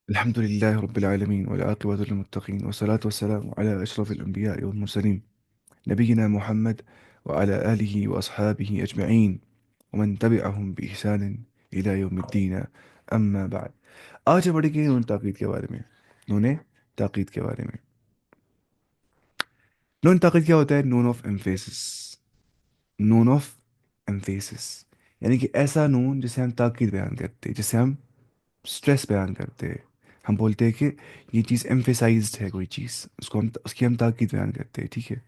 الحمد لله رب العالمين والعاقبة للمتقين والصلاة والسلام على أشرف الأنبياء والمرسلين نبينا محمد وعلى آله وأصحابه أجمعين ومن تبعهم بإحسان إلى يوم الدين أما بعد. آج ہم پڑھیں گے نون تاکید کے بارے میں. نون تاکید کے بارے میں. نون تاکید کیا ہوتا ہے؟ Noon of emphasis. Noon of emphasis یعنی کہ ایسا نون جسے ہم تاکید بیان کرتے ہیں، جسے ہم اسٹریس بیان کرتے ہیں. ہم بولتے ہیں کہ یہ چیز ایمفیسائزڈ ہے، کوئی چیز اس کی ہم تاکید بیان کرتے ہیں. ٹھیک ہے.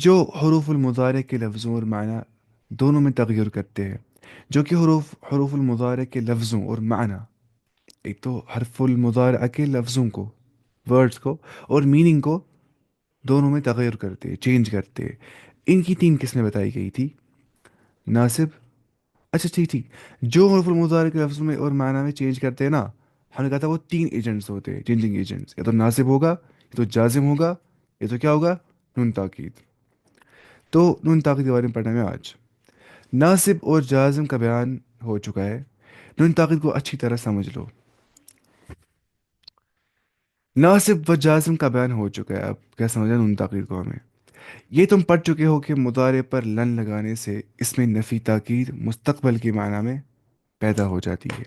جو حروف المضارع کے لفظوں اور معنی دونوں میں تغیر کرتے ہیں. جو کہ حروف المضارع کے لفظوں اور معنی، ایک تو حرف المضارع کے لفظوں کو، ورڈز کو، اور میننگ کو دونوں میں تغیر کرتے، چینج کرتے. ان کی تین قسمیں بتائی گئی تھی: ناصب. اچھا ٹھیک ٹھیک. جو حروف المضارع کے لفظوں میں اور معنی میں چینج کرتے ہیں نا، ہم نے کہا تھا وہ تین ایجنٹس ہوتے ہیں، چینجنگ ایجنٹس. یا تو ناصب ہوگا، یا تو جازم ہوگا، یا تو کیا ہوگا؟ نون تاکید. تو نون تاکید کے بارے میں پڑھنا ہے آج. ناصب اور جازم کا بیان ہو چکا ہے. نون تاکید کو اچھی طرح سمجھ لو. ناصب و جازم کا بیان ہو چکا ہے، اب کیا سمجھا نون تاکید کو ہمیں؟ یہ تم پڑھ چکے ہو کہ مضارع پر لن لگانے سے اس میں نفی تاکید مستقبل کے معنی میں پیدا ہو جاتی ہے.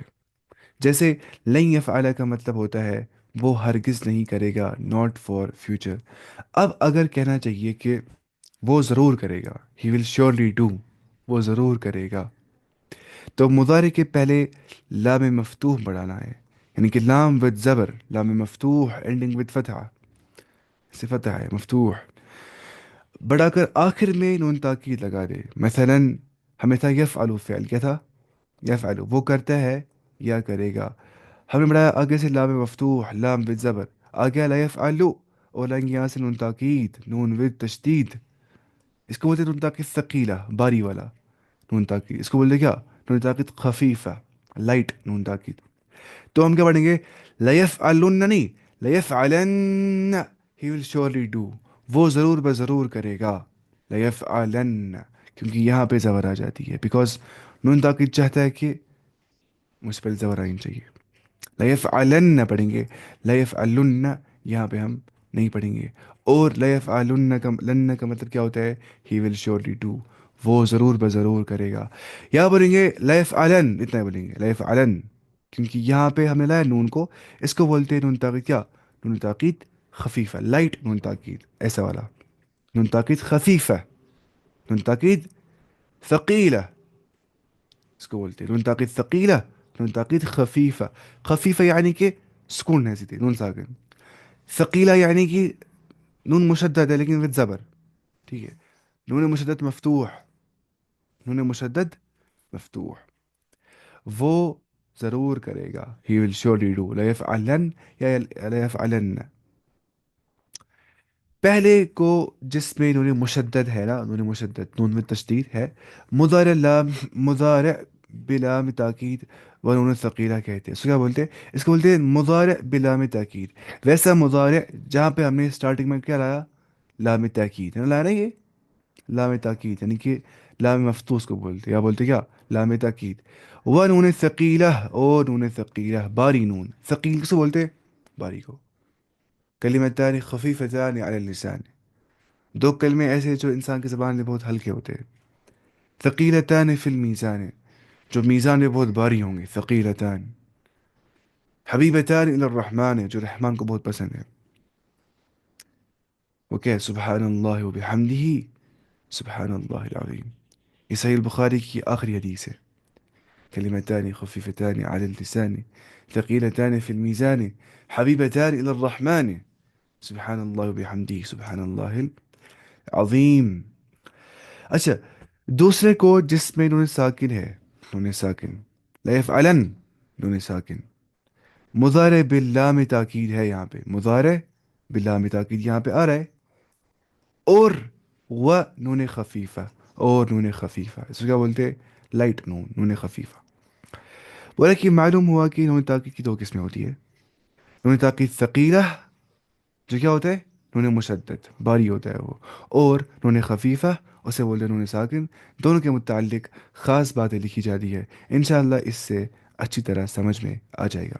جیسے لن یفعل کا مطلب ہوتا ہے وہ ہرگز نہیں کرے گا، ناٹ فار فیوچر. اب اگر کہنا چاہیے کہ وہ ضرور کرے گا، ہی ول شیورلی ڈو، وہ ضرور کرے گا، تو مضارع کے پہلے لام مفتوح بڑھانا ہے. یعنی کہ لام ود زبر، لام مفتوح اینڈنگ ود فتح، سے فتح ہے مفتوح، بڑھا کر آخر میں نون تاکید لگا دے. مثلا ہمیں تھا یفعل، فعل کیا تھا؟ یفعل، وہ کرتا ہے یا کرے گا. ہم نے بڑھایا آگے سے لام مفتوح، لام ود زبر، آ گیا لا یفعلو، اور لائیں گے یہاں سے نون تاکید، نون ود تشدید. اس کو بولتے ہیں نون تاکید ثقیلہ، باری والا نون تاکید. اس کو بولتے ہیں کیا؟ نون تاکید خفیفہ، لائٹ نون تاکید. تو ہم کیا پڑھیں گے؟ لیفعلن نہیں، لیفعلن، ہی ول شیورلی ڈو، وہ ضرور ضرور کرے گا. لیفعلن، کیونکہ یہاں پہ زبر آ جاتی ہے، بیکاز نون تاکید چاہتا ہے کہ مجھ پہ زبر آنی چاہیے. لیفعلن پڑھیں گے، لیفعلن یہاں پہ ہم نہیں پڑھیں گے. اور لیفعلن کا لن کا مطلب کیا ہوتا ہے؟ ہی ول شیورلی ڈو، وہ ضرور ضرور کرے گا. یا بولیں گے لیفعلن، اتنا ہی بولیں گے لیفعلن، کیونکہ یہاں پہ ہم نے لایا نون کو. اس کو بولتے ہیں نون تاکید کیا؟ نون تاکید خفیفہ، لائٹ نون تاکید، ایسا والا نون تاکید خفیفہ. نون تاکید ثقیلہ اس کو بولتے ہیں، نون تاکید ثقیلہ، نون تاکید خفیفہ. خفیفہ یعنی کہ سکون ہے، سیدھے نون ساکن. ثقیلہ یعنی کہ نون مشدد ہے لیکن وذ زبر. ٹھیک ہے. نون مشدد مفتوح، نون مشدد مفتوح، وہ ضرور کرے گا، ہی ول شیورلی ڈو. لیفعلن یا لیفعلن. پہلے کو جس میں نون مشدد ہے نا، نون مشدد، نون میں تشدید ہے، مضارع لام، مضارع بلام تاکید و نون ثقیلہ کہتے ہیں. اس کو کیا بولتے ہیں؟ اس کو بولتے ہیں مضارع بلام تاکید. ویسا مضارع جہاں پہ ہم نے اسٹارٹنگ میں کیا لایا؟ لام تاکید ہے نا، لایا نا یہ لام تاکید، یعنی کہ لام مفتوح اس کو بولتے ہیں. یا بولتے کیا؟ لام تاکید. و نون ثقیلہ، اور نون ثقیلہ باری نون. ثقیل کس کو بولتے ہیں؟ باری کو. کلمتان خفیفتان علی اللسان، دو کلمے ایسے جو انسان کی زبان میں بہت ہلکے ہوتے ہیں. ثقیلتان فی المیزان، جو میزان میں بہت باری ہوں گے. ثقیلتان. حبیبتان الی الرحمن، جو رحمان کو بہت پسند ہے. وہ کیا ہے؟ سبحان اللہ و بحمدہ، سبحان اللہ العظیم. یہ صحیح البخاری کی آخری حدیث ہے. كلمتان خفيفتان على اللسان ثقيلتان في الميزان حبيبتان إلى الرحمن سبحان الله وبحمده سبحان الله العظیم. اچھا، دوسرے کو جس میں نون ساکن ہے، نون ساکن، لیفعلن، نون ساکن، مضارع باللام تاکید ہے یہاں پہ، مضارع باللام تاکید یہاں پہ آ رہا ہے. اور و نون خفیفہ، اور نون خفیفہ، اس کو کیا بولتے ہیں؟ لائٹ نون، نون خفیفہ. بولا کہ معلوم ہوا کہ نون تاکید کی دو قسمیں ہوتی ہے: نون تاکید ثقیلہ، جو کیا ہوتا ہے؟ نون مشدد، باری ہوتا ہے وہ. اور نون خفیفہ، اسے بولتے ہیں نون ساکن. دونوں کے متعلق خاص باتیں لکھی جاتی ہے، انشاءاللہ اس سے اچھی طرح سمجھ میں آ جائے گا.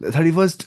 31st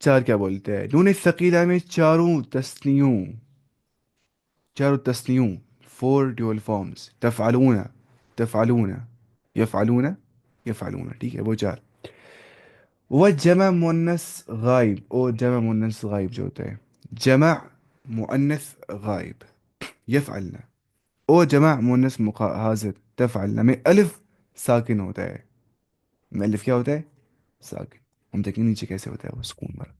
چار کیا بولتے ہیں؟ نون ثقیلہ میں چاروں تسنیوں، فور ڈیول فارمز، تفعلون، تفعلون، یفعلون، یفعلون، ٹھیک ہے وہ چار. وہ جمع مونس غائب، اور جمع مونس غائب جو ہوتا ہے، جمع مؤنث غائب، یفعلنا. او جمع مونس حاضر، تفعلنا میں الف ساکن ہوتا ہے. میں الف کیا ہوتا ہے؟ ساکن. ہم دیکھیں نیچے کیسے ہوتا ہے وہ سکون والا.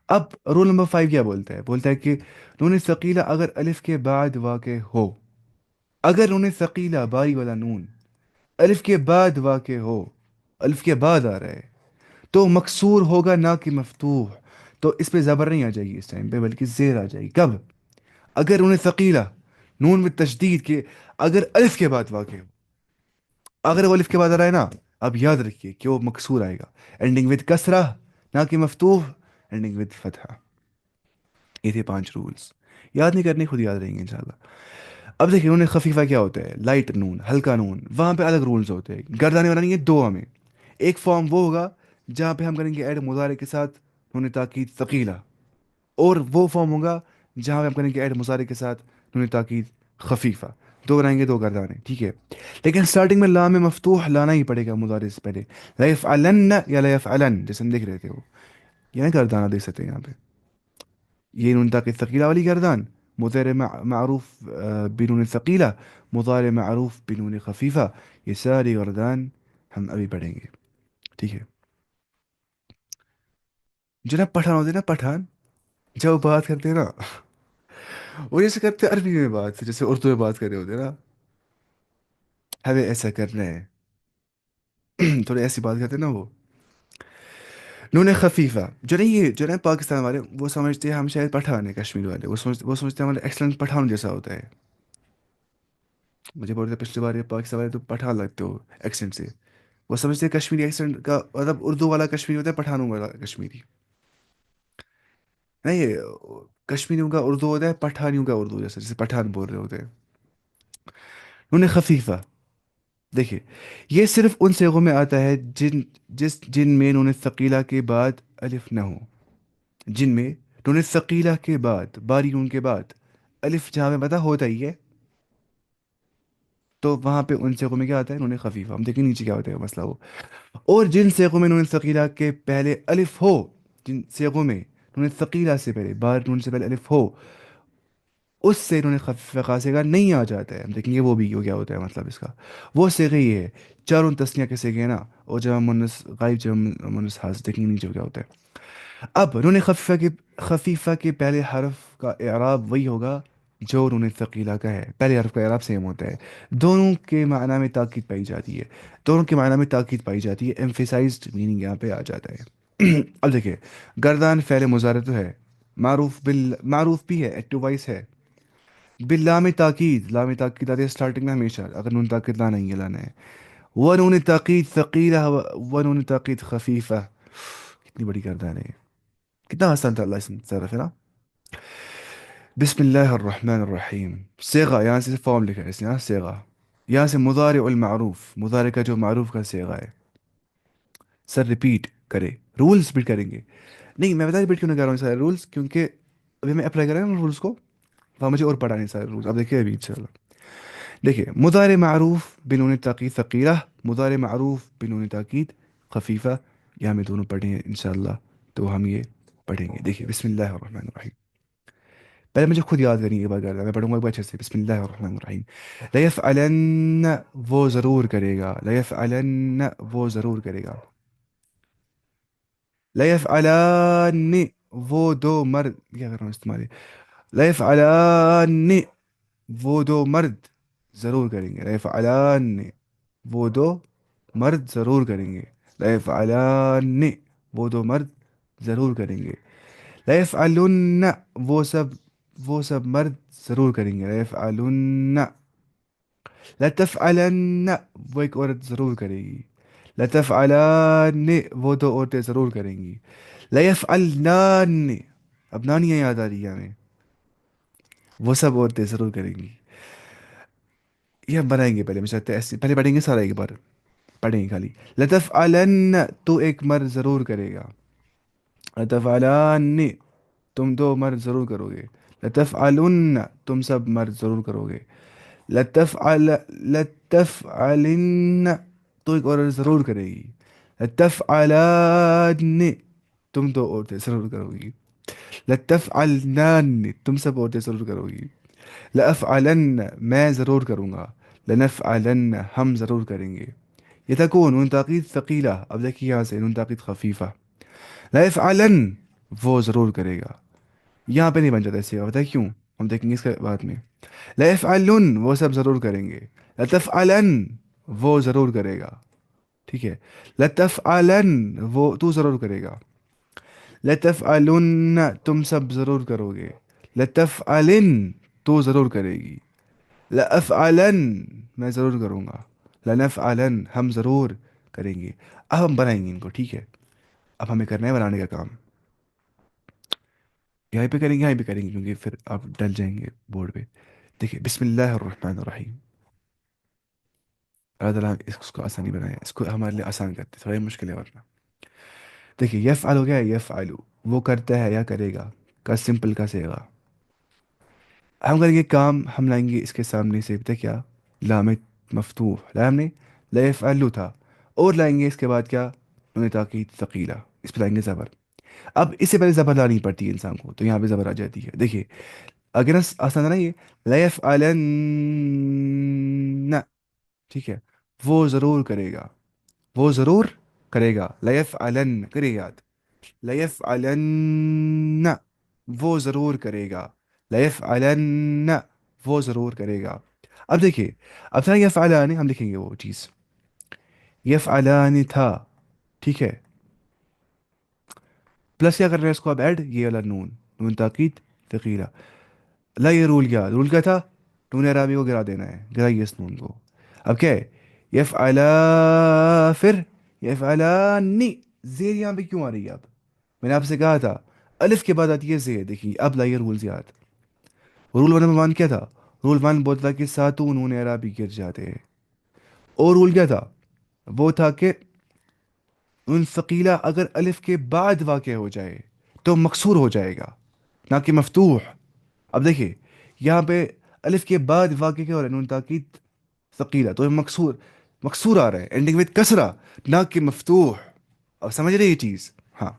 اب رول نمبر 5 کیا بولتا ہے؟ بولتا ہے کہ نون ثقیلہ اگر الف کے بعد واقع ہو، اگر نون ثقیلہ باری والا نون الف کے بعد واقع ہو، الف کے بعد آ رہا ہے، تو مکسور ہوگا نہ کہ مفتوح. تو اس پہ زبر نہیں آ جائے گی اس ٹائم پہ، بلکہ زیر آ جائے گی. کب؟ اگر انہیں ثقیلہ، نون میں تشدید کے، اگر الف کے بعد واقع ہو. اگر وہ الف کے بعد آ رہا ہے نا، اب یاد رکھیے کہ وہ مکسور آئے گا. اینڈنگ ود کسرہ، نہ کہ مفتوح. اینڈنگ ود فتحہ. یہ تھے 5 رولز. یاد نہیں کرنے، خود یاد رہیں گے انشاءاللہ. اب دیکھیں انہیں خفیفہ کیا ہوتا ہے؟ لائٹ نون، ہلکا نون، وہاں پہ الگ رولز ہوتے ہیں. گردانے والا نہیں ہے دو ہمیں. ایک فارم وہ ہوگا جہاں پہ ہم کریں گے ایڈ مضارع کے ساتھ نون تاکید ثقیلہ، اور وہ فارم ہوگا جہاں پہ ہم کریں گے ایڈ مضارع کے ساتھ نون تاکید خفیفہ. دو بنائیں گے، دو گردانے، ٹھیک ہے. لیکن سٹارٹنگ میں لام مفتوح لانا ہی پڑے گا مضارع سے پہلے. لا یفعلن یا لا یفعلن جیسے ہم دیکھ رہے تھے وہ، یہ نہیں گردانہ دیکھ سکتے ہیں یہاں پہ. یہ نون تاکید ثقیلہ والی گردان، مضارع معروف بنون ثقیلہ، مضارع معروف بنون خفیفہ. یہ ساری گردان ہم ابھی پڑھیں گے، ٹھیک ہے. جو نا پٹھان ہوتے ہیں نا، پٹھان جب وہ بات کرتے ہیں نا، وہ جیسے کرتے ہیں عربی میں بات جیسے اردو میں بات کر رہے ہوتے ہیں نا، ہمیں ایسا کرنا ہے. تھوڑے ایسی بات کرتے ہیں نا وہ. نون خفیفہ جو نہیں، یہ جو نا پاکستان والے وہ سمجھتے ہیں ہم شاید پٹھان ہیں، کشمیر والے وہ سمجھتے ہیں ہمارا ایکسلنٹ پٹھان جیسا ہوتا ہے. مجھے بولتے ہیں پچھلی بار یہ پاکستان والے تو پٹھان لگتے ہو ایکسنٹ سے. وہ سمجھتے ہیں کشمیری ایکسنٹ کا مطلب اردو والا کشمیری ہوتا ہے، پٹھانوں والا کشمیری نہیں. یہ کشمیریوں کا اردو ہوتا ہے پٹھانیوں کا اردو جیسا، جیسے پٹھان بول رہے ہوتے ہیں. نون خفیفہ دیکھیے، یہ صرف ان صیغوں میں آتا ہے جن میں نون ثقیلہ کے بعد الف نہ ہو. جن میں نون ثقیلہ کے بعد، باری نون کے بعد الف جہاں میں پتا ہوتا ہی ہے، تو وہاں پہ ان صیغوں میں کیا آتا ہے؟ نون خفیفہ. ہم دیکھیں نیچے کیا ہوتا ہے مسئلہ وہ. اور جن صیغوں میں نون ثقیلہ کے پہلے الف ہو، جن صیغوں میں نون ثقیلہ سے پہلے، بار نون سے پہلے الف ہو، اس سے انہوں نے خفیف خاصے کا نہیں آ جاتا ہے. ہم دیکھیں گے وہ بھی وہ کیا ہوتا ہے مطلب اس کا. وہ صیغے یہ ہے، چاروں تسنیہ کے صیغے ہیں نا، اور جمع مونس غائب، جمع مونس حاضر. دیکھیں گے نیچے کیا ہوتا ہے. اب نون خفیفہ کے پہلے حرف کا اعراب وہی ہوگا جو نون ثقیلہ کا ہے. پہلے حرف کا اعراب سیم ہوتا ہے. دونوں کے معنی میں تاکید پائی جاتی ہے، دونوں کے معنی میں تاکید پائی جاتی ہے. ایمفیسائزڈ میننگ یہاں پہ آ جاتا ہے. اب دیکھیں، گردان فعل مضارع تو ہے، معروف بھی ہے، ایکٹیو وائس ہے. باللام تاکید، لام تاکید آتی ہے اسٹارٹنگ میں ہمیشہ، اگر نون تاکید لانا ہی ہے، لانا ہے. ونون تاکید ثقیلہ، ونون تاکید خفیفہ. کتنی بڑی گردان ہے، کتنا آسان تھا اللہ اس طرف ہے نا. بسم اللہ الرحمن الرحیم. صیغہ یہاں سے فارم لکھا ہے اس نے، صیغہ یہاں سے مضارع المعروف، مضارع کا جو معروف کا صیغہ ہے. سر ریپیٹ کرے، رولز بھی کریں گے. نہیں میں بتا ریپیٹ کیوں نہیں کر رہا ہوں سارے رولز، کیونکہ ابھی میں اپلائی کر رہا ہوں رولز کو، وہاں مجھے اور پڑھا نہیں سارے رولز. اب دیکھیے ابھی انشاءاللہ. دیکھیے مضارع معروف بنون تاکید ثقیلہ، مضارع معروف بنون تاکید خفیفہ. یہ ہمیں دونوں پڑھیں گے انشاءاللہ، تو ہم یہ پڑھیں گے. دیکھیے بسم اللہ الرحمن الرحیم. پہلے مجھے خود یاد کرنی ہے ایک بار کرنا، میں پڑھوں گا ایک بار اچھے سے. بسم اللہ الرحمن الرحیم. لیفعلن، وہ ضرور کرے گا. لیفعلن، وہ ضرور کرے گا. لیفعلن، وہ دو مرد، کیا کر رہا ہوں استعمال. لیفعلن، وہ دو مرد ضرور کریں گے. لیفعلن، وہ دو مرد ضرور کریں گے. لیفعلن، وہ دو مرد ضرور کریں گے. لیفعلن، وہ سب وہ سب مرد ضرور کریں گے. لیفعلن. لتفعلن، وہ ایک عورت ضرور کرے گی. لتفعلن، وہ دو عورتیں ضرور کریں گی. لیفعلنان، اب نانیاں یاد آ رہی ہیں ہمیں، وہ سب عورتیں ضرور کریں گی. یہ ہم بنائیں گے پہلے، مجھے لگتا ہے ایسے پہلے پڑھیں گے سارا ایک بار، پڑھیں گے خالی. لتفعلن، تو ایک مرد ضرور کرے گا. لتفعلن، تم دو مرد ضرور کرو گے. لتفعلن، تم سب مرد ضرور کرو گے. لتفعل لتفعلن، تو ایک عورت ضرور کرے گی. لتفعلن، تم دو عورتیں ضرور کرو گی. لتفعلن، تم سب عورتیں ضرور کرو گی. لأفعلن، میں ضرور کروں گا. لنفعلن، ہم ضرور کریں گے. یہ تکون نون تاکید ثقیلہ. اب دیکھیے یہاں سے نون تاکید خفیفہ. لا يفعلن، وہ ضرور کرے گا. یہاں پہ نہیں بن جاتا ایسے، بتائیں کیوں؟ ہم دیکھیں گے اس کے بعد میں. لا يفعلن، وہ سب ضرور کریں گے. لا تفعلن، وہ ضرور کرے گا. ٹھیک ہے. لا تفعلن، وہ تو ضرور کرے گا. لا تفعلن، تم سب ضرور کرو گے. لا تفعلن، تو ضرور کرے گی. لا افعلن، میں ضرور کروں گا. لنفعلن، ہم ضرور کریں گے. اب ہم بنائیں گے ان کو. ٹھیک ہے. اب ہمیں کرنا ہے بنانے کا کام. یہیں پہ کریں گے، یہیں پہ کریں گے، کیونکہ پھر آپ ڈل جائیں گے بورڈ پہ. دیکھیے بسم اللہ الرحمن الرحیم. اللہ تعالیٰ اس کو آسانی بنایا، اس کو ہمارے لیے آسان کرتے، تھوڑا یہ مشکل ہے ورنہ. دیکھیے یفعل ہو گیا، یفعلو، وہ کرتا ہے یا کرے گا کا سمپل کا سے گا. ہم کریں گے کام، ہم لائیں گے اس کے سامنے سے پتہ کیا؟ لام مفتوح. لام نے لا یفعلو تھا، اور لائیں گے اس کے بعد کیا؟ نون تاکید ثقیلہ. اس پہ لائیں گے زبر. اب اس سے پہلے زبر لانی پڑتی ہے انسان کو، تو یہاں پہ زبر آ جاتی ہے. دیکھیے اگر آسان ہے نا یہ. لا یفعلن، ٹھیک ہے. وہ ضرور کرے گا، وہ ضرور کرے گا. لا یفعلن، کرے یاد. لا یفعلن، وہ ضرور کرے گا. لا یفعلن، وہ ضرور کرے گا. اب دیکھیے، اب تھا یفعلان، ہم لکھیں گے وہ چیز. یفعلان تھا. ٹھیک ہے. پلس کیا کر رہے ہیں اس کو اب ایڈ، یہ والا نون، نون تاکید ثقیلہ. لا، یہ رول کیا، رول کیا تھا؟ نون عرابی کو گرا دینا ہے، گرائیے اس نون کو. اب کیا ہے؟ یفعلا، پھر یفعلانی. زیر یہاں پہ کیوں آ رہی ہے اب؟ میں نے آپ سے کہا تھا الف کے بعد آتی ہے زیر. دیکھیے اب لائیے رولز یاد. رول ون نمبر ون کیا تھا؟ رول ون بولتا کہ ساتوں نون عرابی گر جاتے ہیں. اور رول کیا تھا؟ وہ تھا کہ نون ثقیلہ اگر الف کے بعد واقع ہو جائے تو مکسور ہو جائے گا، نہ کہ مفتوح. اب دیکھیے یہاں پہ الف کے بعد واقع کیا ہو رہا ہے؟ نون تاکید ثقیلہ، تو یہ مکسور، مکسور آ رہا ہے اینڈنگ وتھ کسرہ، نہ کہ مفتوح. اب سمجھ رہے یہ چیز؟ ہاں.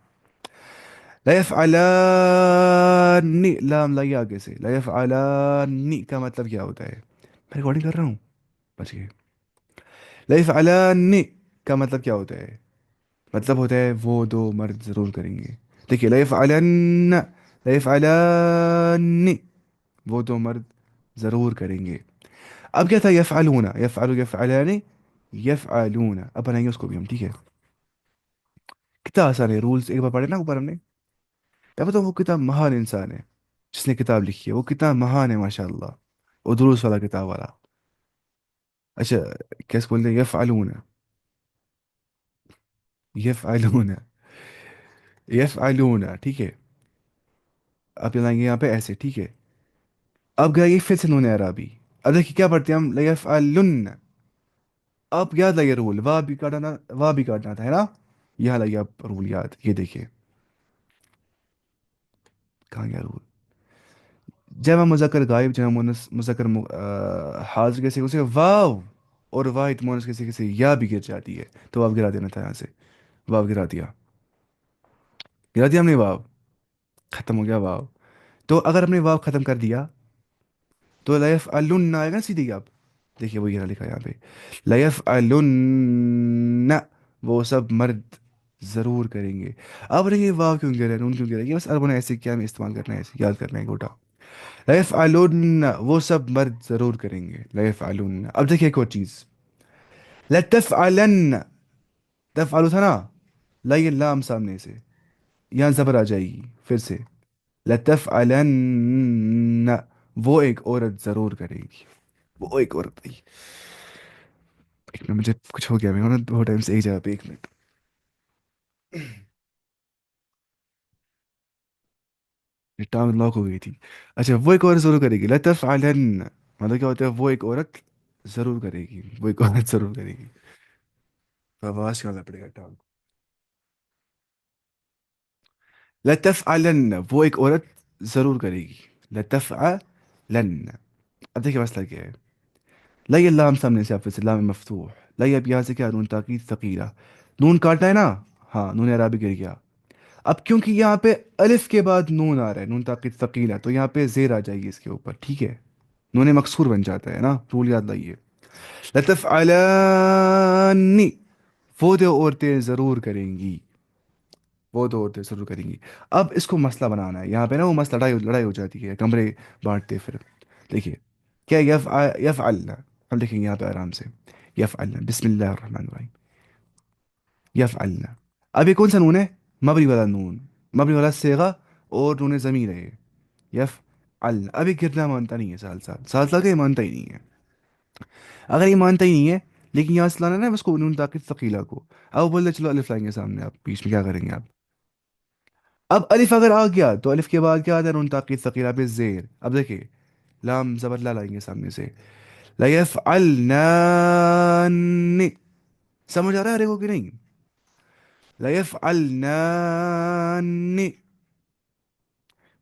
لا يفعلان، لام لائیے آگے سے. لا يفعلان کا مطلب کیا ہوتا ہے؟ میں ریکارڈنگ کر رہا ہوں، بچ گئے. لا يفعلان کا مطلب کیا ہوتا ہے؟ مطلب ہوتا ہے وہ دو مرد ضرور کریں گے. دیکھیے لا يفعلن، لا يفعلان، وہ دو مرد ضرور کریں گے. اب کیا تھا؟ یفعلون، یفعلو، یفعلان، یفعلون. اب بنائیں گے اس کو بھی ہم. ٹھیک ہے. کتنا آسان ہے، رولز ایک بار پڑھے نا اوپر ہم نے. کیا پتا وہ کتنا مہان انسان ہے جس نے کتاب لکھی ہے، وہ کتنا مہان ہے ماشاء اللہ. وہ دروس والا کتاب والا. اچھا، کیسے بولتے ہیں؟ یفعلون، یفعلون، یفعلون. ٹھیک ہے. اب لائیں گے یہاں پہ ایسے. ٹھیک ہے. اب گیا یہ پھر سے نون عرابی. اب دیکھیے کیا پڑھتے ہیں ہم؟ لیفعلن. اب یاد لائیے رول، واہ بھی کاٹنا، واہ بھی کاٹنا تھا، ہے نا؟ یہاں لائیے آپ رول یاد. یہ دیکھیے کہاں گیا رول. جمع مذکر غائب، جمع مونس مذکر حاضر کیسے اسے واو، اور واحد مونس کیسے کیسے یا بھی گر جاتی ہے، تو واو گرا دینا تھا یہاں سے. واو گرا دیا، گرا دیا ہم نے واو. ختم ہو گیا واو. تو اگر ہم نے واو ختم کر دیا تو لا یفعلن آئے گا نا سیدھی. اب دیکھیے وہ یہ لکھا ہے یہاں پہ. لا یفعلن، وہ سب مرد ضرور کریں گے. اب یہ واو کیوں گرا ہے، نون کیوں گرا ہے؟ یہ بس عربوں نے ایسے کیا میں استعمال کرنا ہے، ایسے یاد کرنا ہے گوٹا. لا يفعلون، وہ سب مرد ضرور کریں گے. لا يفعلون. اب دیکھیے ایک اور چیز. لا تفعلن، تفعلو تھا نا، لائیے لام سامنے سے، یہاں زبر آ جائے گی پھر سے. لا تفعلن، وہ ایک عورت ضرور کرے گی. وہ ایک عورت. ایک منٹ، مجھے کچھ ہو گیا، میں بہت ٹائم سے ایک جگہ پہ. ایک منٹ. یہ ٹانگ لاک ہو گئی تھی. اچھا، وہ ایک عورت ضرور کرے گی. لا تفعلن مطلب کیا ہوتا ہے؟ وہ ایک عورت ضرور کرے گی، وہ ایک عورت ضرور کرے گی. تو آواز کیا پڑے گا ٹانگ. لتفعلن، وہ ایک عورت ضرور کرے گی. لتفعلن. اب دیکھیں مسئلہ کیا ہے. لا یہ لام سامنے سے، آپ سے لام مفتوح. لا یہ اب یہاں سے کیا، نون تاکید ثقیلہ. نون کاٹا ہے نا. ہاں، نون عرابی گر گیا. اب کیونکہ یہاں پہ الف کے بعد نون آ رہا ہے، نون تاکید ثقیلہ، تو یہاں پہ زیر آ جائے گی اس کے اوپر. ٹھیک ہے. نون مکسور بن جاتا ہے نا، رول یاد لائیے. لتفعلن. وہ دو عورتیں ضرور کریں گی. وہ دو عورتیں ضرور کریں گی. اب اس کو مسئلہ بنانا ہے یہاں پہ نا، وہ مسئلہ لڑائی لڑائی ہو جاتی ہے، کمرے بانٹتے پھر. دیکھیے کیا یفعلنا. ہم دیکھیں گے یہاں پہ آرام سے. یفعلنا، بسم اللہ الرحمن الرحیم. یفعلنا. اب یہ کون سا نون ہے؟ مبنی والا نون، مبنی والا سیغہ. اور نون ضمیر ہے یہ. یفعلنا. اب یہ گرنا مانتا نہیں ہے، سال سال سال سال کا یہ مانتا ہی نہیں ہے. اگر یہ مانتا ہی نہیں ہے، لیکن یہاں سے لانا ہے نا اس کو، نون طاقت ثقیلہ کو. اب وہ بولتے چلو الف لائیں گے سامنے، آپ بیچ میں کیا کریں گے آپ؟ اب الف اگر آ گیا تو الف کے بعد کیا آتا ہے؟ نون طاقت ثقیلہ پہ زیر. اب دیکھیں، لام زبر لا لائیں گے سامنے سے. لیفعلنان. سمجھ آ رہا ہے ہر ایک کو کہ نہیں؟ لیفعلنان.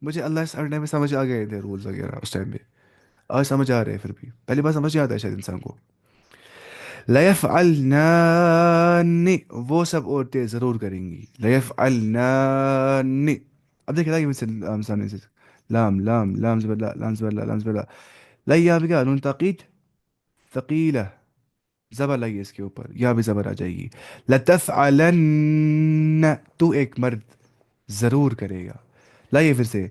مجھے اللہ اس ٹائم میں سمجھ آ گئے تھے رولز وغیرہ اس ٹائم پہ. آج سمجھ آ رہے ہیں پھر بھی، پہلی بار سمجھ نہیں آتا ہے شاید انسان کو. لیفعلنان. وہ سب عورتیں ضرور کریں گی. لیفعلنان. اب دیکھ رہا ہے کہ لام سامنے سے. لام لام لام زبر لا، لام زبر لا، لام زبر لا. لا یہاں پہ کیا، نون تاقید ثقیلہ. زبر لائیے اس کے اوپر، یہاں بھی زبر آ جائے گی. لتفعلن. تو ایک مرد ضرور کرے گا. لائیے پھر سے.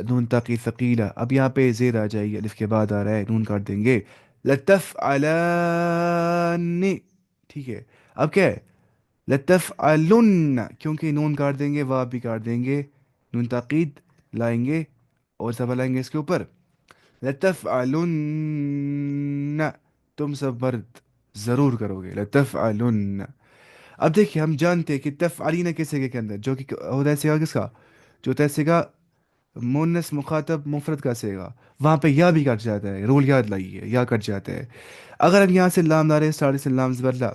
نون تاقید ثقیلہ. اب یہاں پہ زیر آ جائے گی، الف کے بعد آ رہا ہے، نون کاٹ دیں گے. لتفعلن. ٹھیک ہے. اب کیا ہے؟ لتفعلن، کیونکہ نون کاٹ دیں گے، واو بھی کاٹ دیں گے. نون تاقید لائیں گے اور زبر لائیں گے اس کے اوپر. لتفعلن. تم سب مرد ضرور کرو گے. لتفعلن. اب دیکھیے ہم جانتے ہیں کہ تفعلین کس سیگے کے اندر، جو کہ ہوتا ہے سیگا کس کا؟ جو ہوتا ہے سیگا مونس مخاطب مفرد کا سیگا. وہاں پہ یا بھی کٹ جاتا ہے، رول یاد لائیے، یا کٹ جاتا ہے. اگر ہم یہاں سے لام لا رہے ہیں، ساڑھے سے لام زبر لا.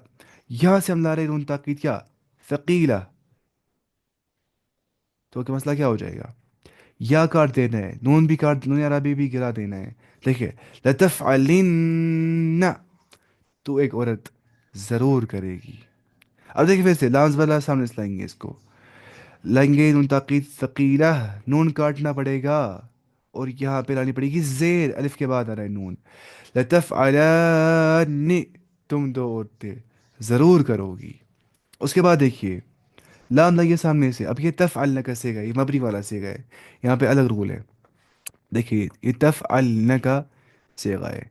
یہاں سے ہم لا رہے ہیں نون تاکید کیا، ثقیلہ. تو کہ مسئلہ کیا ہو جائے گا؟ یا کاٹ دینا ہے، نون بھی کاٹ، نون عربی بھی گرا دینا ہے. دیکھیے لتفعلن. تو ایک عورت ضرور کرے گی. اب دیکھیں پھر سے لام زبر لا سامنے سے لائیں گے اس کو. لائیں گے نون تاکید ثقیلہ. نون کاٹنا پڑے گا اور یہاں پہ لانی پڑے گی زیر، الف کے بعد آ رہا ہے نون. لتفعلن. تم دو عورتیں ضرور کرو گی. اس کے بعد دیکھیے لام لائیے سامنے سے. اب یہ تفعلن کا سیگا، یہ مبری والا سیگا ہے. یہاں پہ الگ رول ہے. دیکھیے یہ تفعلن کا سیگا ہے.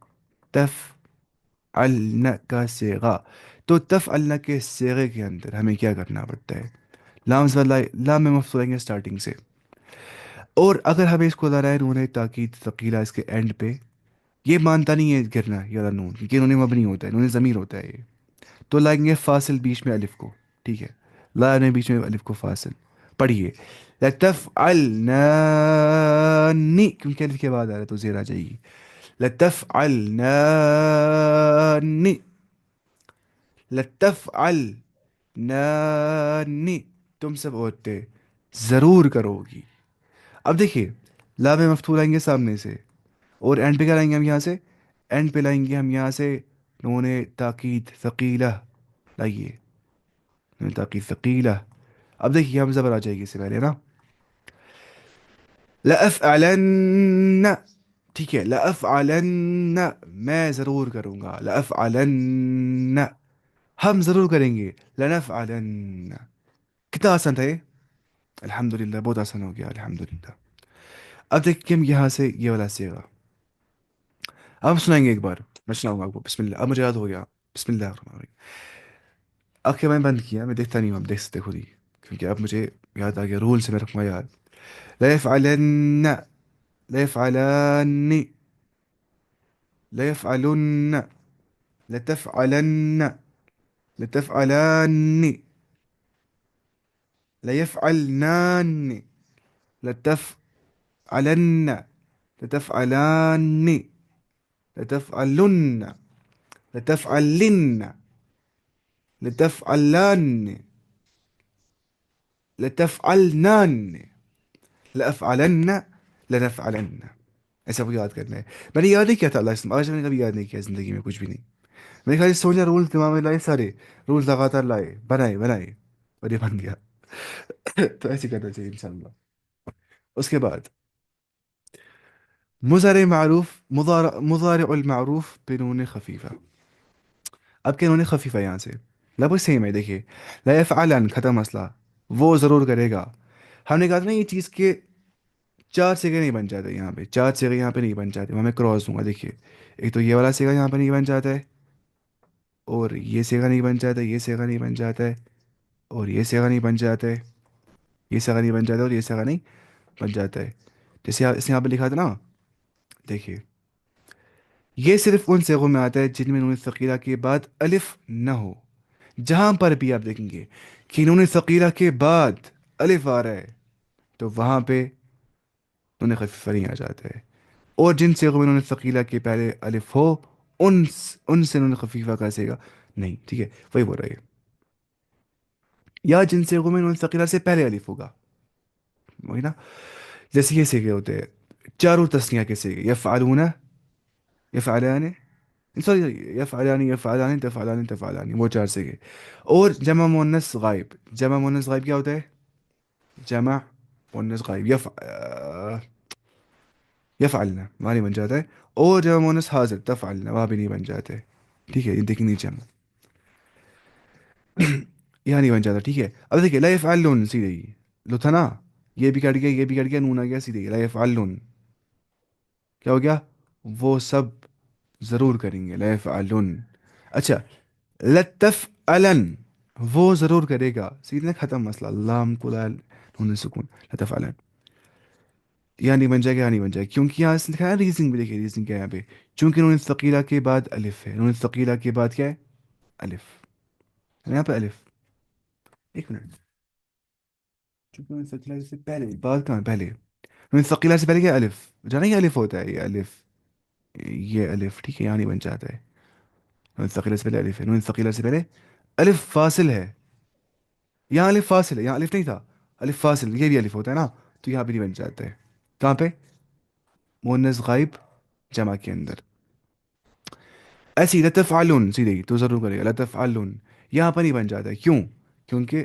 تفعلن کا سیگا. تو تفعلن کے سیغے کے اندر ہمیں کیا کرنا پڑتا ہے؟ لام زبر لام میں مفصول لیں گے اسٹارٹنگ سے. اور اگر ہمیں اس کو لا رہا ہے نون تاکید ثقیلہ اس کے اینڈ پہ، یہ مانتا نہیں ہے گرنا یہ والا نون، کیونکہ نون مبنی ہوتا ہے، نون ضمیر ہوتا ہے یہ. تو لائیں گے فاصل بیچ میں الف کو. ٹھیک ہے. لا نے بیچ میں الف کو فاصل. پڑھیے لتفعلن. کیونکہ الف کے بعد آ رہا ہے تو زیر آ جائے گی. لتفعلن. لتفعلن. تم سب عورتیں ضرور کرو گی. اب دیکھیے لا میں مفتوح لائیں گے سامنے سے. اور اینڈ پہ کیا لائیں گے ہم یہاں سے؟ اینڈ پہ لائیں گے ہم یہاں سے نون تاکید ثقیلہ. لائیے نون تاکید ثقیلہ. اب دیکھیے ہم زبر آ جائے گی اس سے پہلے نا. لأفعلن. ٹھیک ہے. لأفعلن. میں ضرور کروں گا. لأفعلن. ہم ضرور کریں گے. لنفعلن. کتنا آسان تھا یہ. الحمدللہ بہت آسان ہو گیا الحمدللہ. اب دیکھیں ہم یہاں سے یہ والا سیگا. اب ہم سنائیں گے ایک بار. میں سناؤں گا آپ کو. بسم اللہ. اب مجھے یاد ہو گیا. بسم اللہ الرحمن الرحیم. آنکھیں میں بند کیا، میں دیکھتا نہیں ہوں، آپ دیکھ سکتے خود ہی. کیونکہ اب مجھے یاد آ گیا، رول سے میں رکھوں گا یاد. ليفعلن. ليفعلن. ليفعلن. لتفعلن. لتفعلن. ليفعلنان. لتفعلن. لتفعلان. لتفعلن. لتفعلن. لتفعلان. لتفعلن، لأفعلن، لنفعلن. ایسا وہ یاد کرنا ہے. میں نے یاد نہیں کیا تھا اللہ اسم، آج میں نے کبھی یاد نہیں کیا زندگی میں کچھ بھی نہیں. میں نے خالی سوچا رول دماغ میں لائے سارے رول لگاتار لائے بنائے بنائے اور یہ بن گیا. تو ایسے کرنا چاہیے انشاءاللہ. اس کے بعد مضارع معروف، مضارع المعروف بنون خفیفہ. اب کیا نون خفیفہ یہاں سے لگ بھگ سیم ہے. دیکھیے لا يفعلن ختم مسئلہ، وہ ضرور کرے گا. ہم نے کہا تھا نا یہ چیز کے چار سیگے نہیں بن جاتے یہاں پہ، چار سیگے یہاں پہ نہیں بن جاتے. میں کراس دوں گا دیکھیے. ایک تو یہ والا سیگا یہاں پہ نہیں بن جاتا ہے، اور یہ سیگا نہیں بن جاتا ہے، یہ سیگا نہیں بن جاتا ہے، اور یہ سیگا نہیں بن جاتا ہے، یہ سیگا نہیں بن جاتا ہے، اور یہ سیگا نہیں بن جاتا ہے. جیسے اس نے یہاں پہ لکھا تھا نا، دیکھیے یہ صرف ان سیغوں میں آتا ہے جن میں نون ثقیلہ کے بعد الف نہ ہو. جہاں پر بھی آپ دیکھیں گے کہ نون ثقیلہ کے بعد الف آ رہا ہے تو وہاں پہ نون خفیفہ نہیں آ جاتا ہے. اور جن سیغوں میں نون ثقیلہ کے پہلے الف ہو ان سے نون خفیفہ کا سیگا نہیں. ٹھیک ہے وہی بول رہا ہے. یا جن سیغوں میں نون ثقیلہ سے پہلے الف ہوگا، وہی نا. جیسے یہ سیگے ہوتے ہیں چاروں تسنیہ کے سیگے، یفعلون، یفعلان، سوری یفعلان، یفعلان، تفعلان، تفعلان، وہ چار سیگے. اور جمع مؤنث غائب، جمع مؤنث غائب کیا ہوتا ہے؟ جمع مؤنث غائب یفعلنا وہاں نہیں بن جاتا ہے. اور جمع مؤنث حاضر تفعلنا وہاں بھی نہیں بن جاتے. ٹھیک ہے یہ دیکھیں نیچے ہم یہاں نہیں بن جاتا. ٹھیک ہے اب دیکھیے لا یفعلون سیدھے ہی لو تھا نا، یہ بھی کٹ گیا یہ بھی کٹ گیا، نون آ گیا سیدھے ہی لا یفعلون. کیا ہو گیا؟ وہ سب ضرور کریں گے. لا یفعلون. اچھا لتفعلن، وہ ضرور کرے گا. سیدھے ختم مسئلہ. لام کو نون سکون لتفعلن. یہاں نہیں بن جائے گا، یہاں نہیں بن جائے گا کیونکہ یہاں سے لکھا ہے ریزنگ بھی. دیکھیے ریزنگ کیا ہے یہاں پہ، چونکہ نون ثقیلہ کے بعد الف ہے. نون ثقیلہ کے بعد کیا ہے؟ الف. یہاں پہ الف. ایک منٹ، چونکہ نون ثقیلہ سے پہلے، بعد کہاں پہلے؟ نون ثقیلہ سے پہلے کیا الف؟ جانا یہ الف ہوتا ہے، یہ الف، یہ الف. ٹھیک ہے یہاں نہیں بن جاتا ہے. نون ثقیلہ سے پہلے الف ہے. نون ثقیلہ سے پہلے الف فاصل ہے. یہاں الف فاصل ہے، یہاں الف نہیں تھا. الف فاصل یہ بھی الف ہوتا ہے نا، تو یہاں بھی نہیں بن جاتا ہے. کہاں پہ؟ مؤنث غائب جمع کے اندر. ایسے ہی لتفعلون سیدھے ہی تو ضرور کرے گا. لتفعلون یہاں پر نہیں بن جاتا ہے. کیوں؟ کیونکہ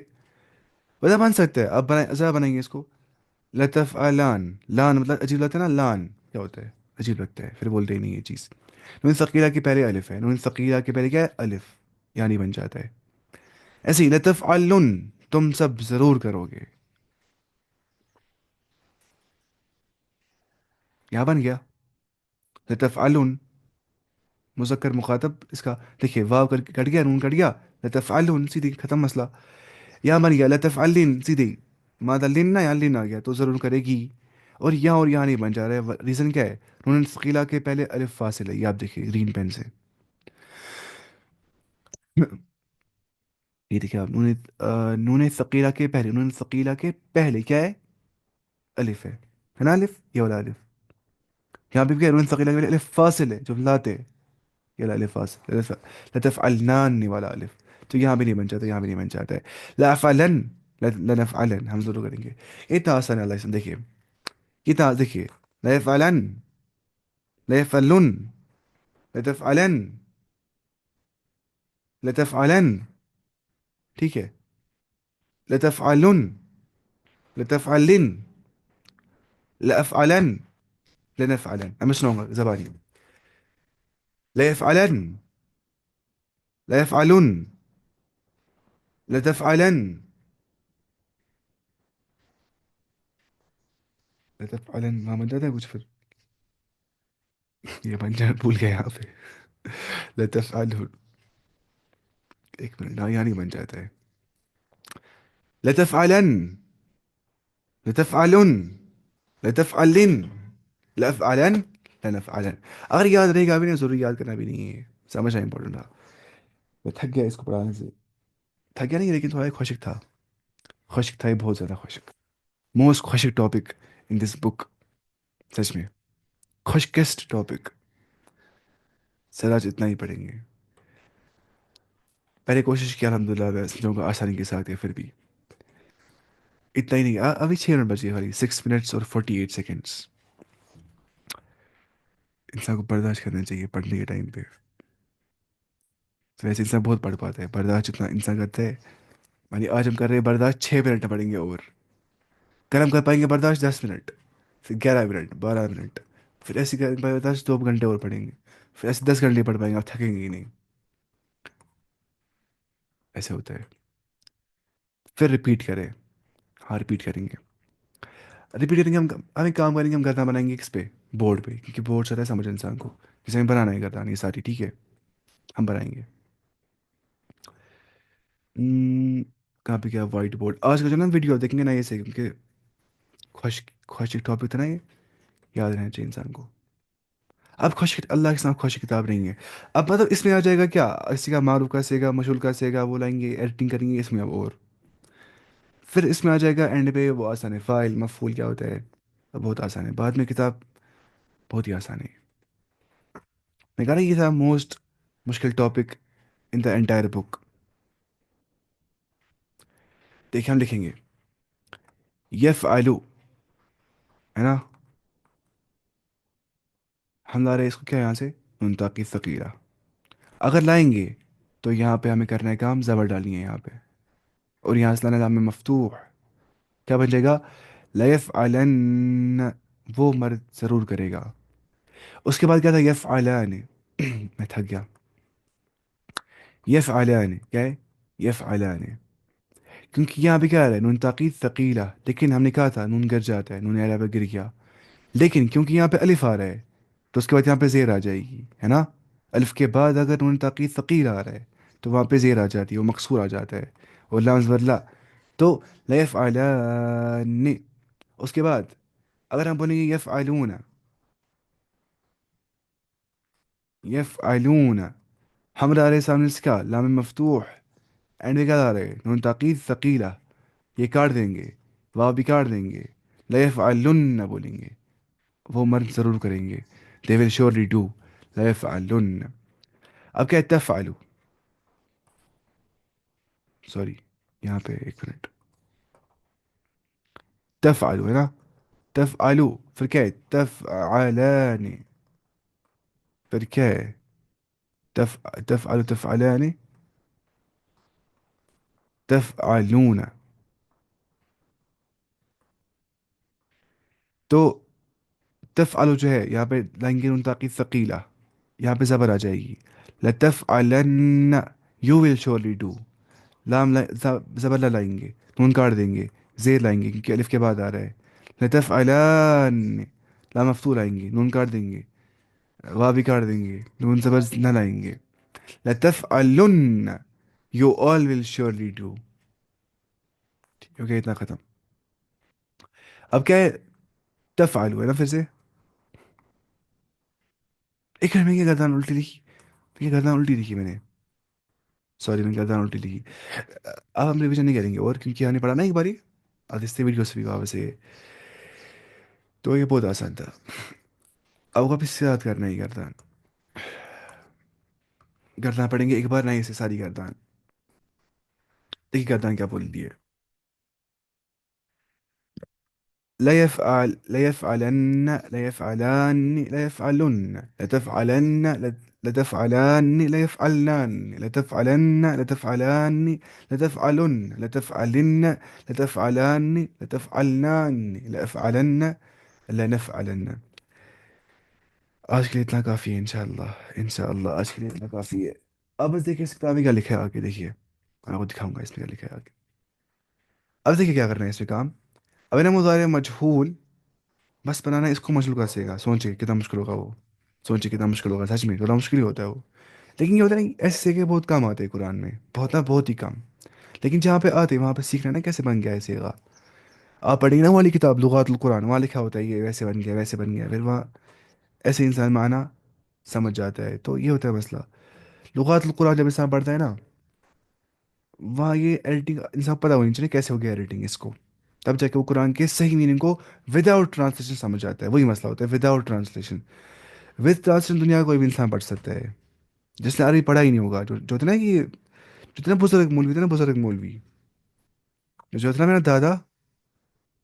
وجہ بن سکتا ہے. اب ذرا بنائیں گے اس کو. لتفعلان، لان مطلب عجیب لگتا ہے نا. لان کیا ہوتا ہے؟ عجیب لگتا ہے، پھر بولتے ہی نہیں یہ چیز. نون ثقیلہ کے پہلے الف ہے. نون ثقیلہ کے پہلے کیا ہے؟ الف. یہاں نہیں بن جاتا ہے. ایسے ہی لتفعلن تم سب ضرور کرو گے. یہاں بن گیا لتفعلن مذکر مخاطب اس کا. دیکھیے واو کٹ گیا، نون کٹ گیا، لتفعلن سیدھی ختم مسئلہ. یہاں بن گیا لتفعلن سیدھی مادہ لن، یہاں لن آ گیا تو ضرور کرے گی. اور یہاں نہیں بن جا رہا ہے. ریزن کیا ہے؟ نون ثقیلہ کے پہلے الف فاصل ہے. یہ آپ دیکھیے گرین پین سے. یہ دیکھیے آپ نون ثقیلہ کے پہلے، نون ثقیلہ کے پہلے کیا ہے؟ الف ہے نا. الف یہ والا الف. یہاں پہ کیا ہے؟ نون ثقیلہ کے پہلے الف فاصل ہے جو لاتے. یہ الف فاصل لتفعلنان والا الف. تو یہاں بھی نہیں بن جاتا، یہاں بھی نہیں بن جاتا ہے. لافعلن، لنفعلن ہم ضرور کریں گے. اتنا آسان ہے اللہ اسم. دیکھیے کتنا، دیکھیے لا يفعلن، لا يفعلن، لتفعلن، لتفعلن. ٹھیک ہے لتفعلن، لتفعلن، لأفعلن، لنفعلن. میں سناؤں گا زبانی. لا يفعلن، لا يفعلن، لتفعلن، لتفعلن. ما بن جاتا ہے کچھ پھر؟ یہ بن جانا بھول گیا یہاں پہ. لتفعلن. ایک منٹ یہاں نہیں بن جاتا ہے. لتفعلن، لتفعلن، لتفعلن، لأفعلن، لنفعلن. اگر یاد رہے گا بھی نہیں ضروری یاد کرنا بھی نہیں ہے. سمجھنا امپورٹنٹ تھا. میں تھک گیا اس کو پڑھانے سے. تھک گیا نہیں لیکن تھوڑا خشک تھا. خشک تھا یہ بہت زیادہ خشک. موسٹ خشک ٹاپک ان دس بک. سچ میں خشکسٹ ٹاپک. سر آج اتنا ہی پڑھیں گے. پہلے کوشش کیا الحمدللہ چیزوں کو آسانی کے ساتھ ہے پھر بھی. اتنا ہی نہیں، ابھی 6 منٹ بچے خالی، 6 منٹس اور 48 سیکنڈس انسان کو برداشت کرنا چاہیے پڑھنے کے ٹائم پہ. تو ویسے انسان بہت پڑھ پاتا ہے، برداشت جتنا انسان کرتا ہے. یعنی آج ہم کر رہے ہیں برداشت 6 منٹ پڑھیں گے، اور کل ہم کر پائیں گے برداشت 10 منٹ، پھر 11 منٹ، 12 منٹ، پھر ایسے کر پائیں برداشت 2 گھنٹے اور پڑھیں گے، پھر ایسے 10 گھنٹے پڑھ پائیں گے، آپ تھکیں گے ہی نہیں. ایسے ہوتا ہے. پھر ریپیٹ کریں. ہاں ریپیٹ کریں گے. ریپیٹ کریں گے ہم ایک کام کریں گے، ہم گردان بنائیں گے کس پہ؟ بورڈ پہ، کیونکہ بورڈ سے رہتا ہے سمجھ انسان کو. جسے ہمیں بنانا ہے گردان یہ ساری، ٹھیک ہے؟ ہم بنائیں گے. ہم، کہاں پہ کیا وائٹ بورڈ، آج کا جو نا ویڈیو دیکھیں گے نا یہ سے، کیونکہ خوش ٹاپک تھا نا یہ، یاد رہنا چاہیے انسان کو. اب خوش اللہ کے ساتھ خوش کتاب نہیں ہے. اب مطلب اس میں آ جائے گا کیا، اسی کا معروف کا سے گا، مشہور کا سے گا، وہ لائیں گے ایڈیٹنگ کریں گے اس میں اب. اور پھر اس میں آ جائے گا اینڈ پہ وہ آسان ہے، فائل مفعول کیا ہوتا ہے. اب بہت آسان ہے، بعد میں کتاب بہت ہی آسان ہے. میں کہا رہا یہ تھا موسٹ مشکل ٹاپک ان دا انٹائر بک. دیکھیں ہم لکھیں گے یف آلو، ہے نا؟ ہم لا رہے ہیں اس کو کیا یہاں سے، نون تاکید ثقیلہ. اگر لائیں گے تو یہاں پہ ہمیں کرنا ہے کام، زبر ڈالنی ہے یہاں پہ، اور یہاں سے لانا ہے ہمیں مفتوح. کیا بن جائے گا؟ لیفعلن، وہ مرد ضرور کرے گا. اس کے بعد کیا تھا؟ یفعلان. میں تھک گیا. یفعلان کیا ہے؟ یفعلان. کیونکہ یہاں پہ کیا آ رہا ہے؟ نون تاکید ثقیلہ، لیکن ہم نے کہا تھا نون گر جاتا ہے، نون اعراب پہ گر گیا. لیکن کیونکہ یہاں پہ الف آ رہا ہے تو اس کے بعد یہاں پہ زیر آ جائے گی، ہے نا؟ الف کے بعد اگر نون تاکید ثقیل آ رہا ہے تو وہاں پہ زیر آ جاتی ہے، وہ مکسور آ جاتا ہے، اور لام زبر لا. تو لیفعلان. اس کے بعد اگر ہم بولیں گے یفعلون، یفعلون، ہم لا رہے سامنے سے کیا؟ لام مفتوح. اینڈ میں کیا لا رہے؟ نون تاکید ثقیلہ. یہ کاٹ دیں گے، واو بھی کاٹ دیں گے، لیفعلن بولیں گے، وہ مرد ضرور کریں گے. they will surely do. لیفعلن. اب کیا ہے؟ تفعلو. سوری، یہاں پہ ایک منٹ. تفعلو ہے نا؟ تفعلو. پھر کیا ہے؟ تفعلان. پھر کیا ہے؟ تفعلو تفعلان. تفعلون. تو تفعلو جو ہے یہاں پہ لائیں گے نون تاکید ثقیلہ، یہاں پہ زبر آ جائے گی. لتفعلن، یو ول شورلی ڈو. زبر لا لائیں گے، نون کاٹ دیں گے، زیر لائیں گے کیونکہ الف کے بعد آ رہا ہے. لتفعلن. لام مفتوح لائیں گے، نون کاٹ دیں گے، واو بھی کاٹ دیں گے، نون زبر نہ لائیں گے. لتفعلن، you all will surely do. Okay اتنا ختم. اب کیا ہے؟ تفعلو ہے نا؟ پھر سے ایک منٹ، میں کیا گردان الٹی لکھی، یہ گردان الٹی لکھی میں نے. سوری میں گردان الٹی لکھی. اب ہم ریویژن نہیں کریں گے اور، کیونکہ ہم نے پڑھا نا ایک باری آدھے ویڈیو سے بھی واپس سے، تو یہ بہت آسان تھا. اب واپس سے یاد کرنا ہی گردان. گردان پڑھیں گے ایک بار نہیں، اسے ساری گردان. دیکھیے گردان کیا بول دی ہے. لا يفعلن، لا يفعلان، لا يفعلن، لتفعلن، لتفعلان، لا يفعلان، لتفعلن، لتفعلان، لتفعلن، لتفعلن، لتفعلان، لتفعلنان، لأفعلن، لا نفعلن. آج کے لیے اتنا کافی ہے انشاءاللہ. انشاءاللہ آج کے لیے اتنا کافی ہے. اب بس دیکھیں اس کتاب میں کیا لکھا ہے آگے. دیکھیے میں آپ کو دکھاؤں گا اس میں کیا لکھا ہے آگے. اب دیکھیے کیا کرنا ہے اس میں کام. اب ہے نا مضارع مجہول، بس بنانا ہے اس کو مشغول کر سکے گا. سوچے کتنا مشکل ہوگا وہ، سوچے کتنا مشکل ہوگا، سچ میں تھوڑا مشکل ہی ہوتا ہے وہ. لیکن یہ ہوتا ہے نا ایسے سیکھے بہت کم آتے ہیں قرآن میں، بہت نا بہت ہی کم. لیکن جہاں پہ آتے وہاں پہ سیکھنا نا کیسے بن گیا ہے سیگا. آپ پڑھیں گے نا والی کتاب لغات القرآن، وہاں لکھا ہوتا ہے یہ ویسے بن گیا ویسے بن گیا، پھر وہاں ایسے انسان معنی سمجھ جاتا ہے. تو یہ ہوتا ہے مسئلہ. لغات القرآن جب انسان پڑھتا ہے نا، وہاں یہ ایڈیٹنگ انسان پتہ ہونی چاہیے کیسے ہو گیا ایڈیٹنگ اس کو، تب جا کے وہ قرآن کے صحیح میننگ کو وداؤٹ ٹرانسلیشن سمجھ آتا ہے. وہی مسئلہ ہوتا ہے وداؤٹ ٹرانسلیشن. وتھ ٹرانسلیشن دنیا کا کوئی بھی انسان پڑھ سکتا ہے. جس نے عربی پڑھا ہی نہیں ہوگا، جو تھا نا کہ جتنا بزرگ مولوی تھے نا، بزرگ مولوی جو تھا نا میرا دادا،